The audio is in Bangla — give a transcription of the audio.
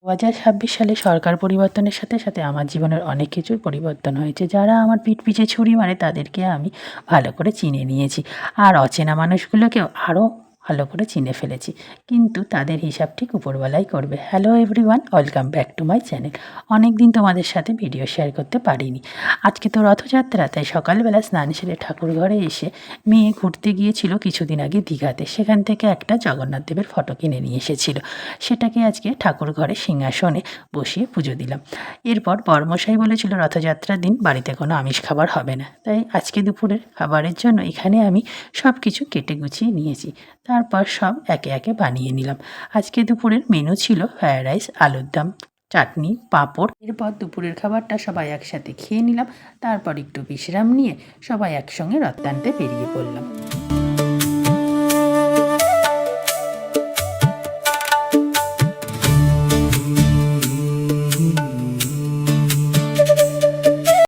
2026 সালে সরকার পরিবর্তনের সাথে সাথে আমার জীবনের অনেক কিছুর পরিবর্তন হয়েছে। যারা আমার পিঠ পিছে ছুরি মারে তাদেরকে আমি ভালো করে চিনে নিয়েছি। আর অচেনা মানুষগুলোকেও আরও ভালো করে চিনে ফেলেছি। কিন্তু তাদের হিসাব ঠিক উপরওয়ালাই করবে। Hello everyone, welcome back to my channel. অনেক দিন তোমাদের সাথে ভিডিও শেয়ার করতে পারিনি। আজকে তো রথযাত্রা, তাই সকালবেলা স্নান সেরে ঠাকুর ঘরে এসে মেয়ে ঘুরতে গিয়েছিল কিছুদিন আগে দীঘাতে। সেখান থেকে একটা জগন্নাথ দেবের ফটো কিনে নিয়ে এসেছিল। সেটাকে আজকে ঠাকুর ঘরে সিংহাসনে বসিয়ে পুজো দিলাম। এরপর বরমশাই বলেছিল রথযাত্রার দিন বাড়িতে কোনো আমিষ খাবার হবে না, তাই আজকে দুপুরের খাবারের জন্য এখানে আমি সব কিছু কেটে গুছিয়ে নিয়েছি। তারপর সব একে একে বানিয়ে নিলাম। আজকে দুপুরের মেনু ছিল ফ্রায়েড রাইস, আলুর দম, চাটনি, পাঁপড়। এরপর দুপুরের খাবারটা সবাই একসাথে খেয়ে নিলাম। তারপর একটু বিশ্রাম নিয়ে সবাই একসঙ্গে রথ টানতে বেরিয়ে পড়লাম।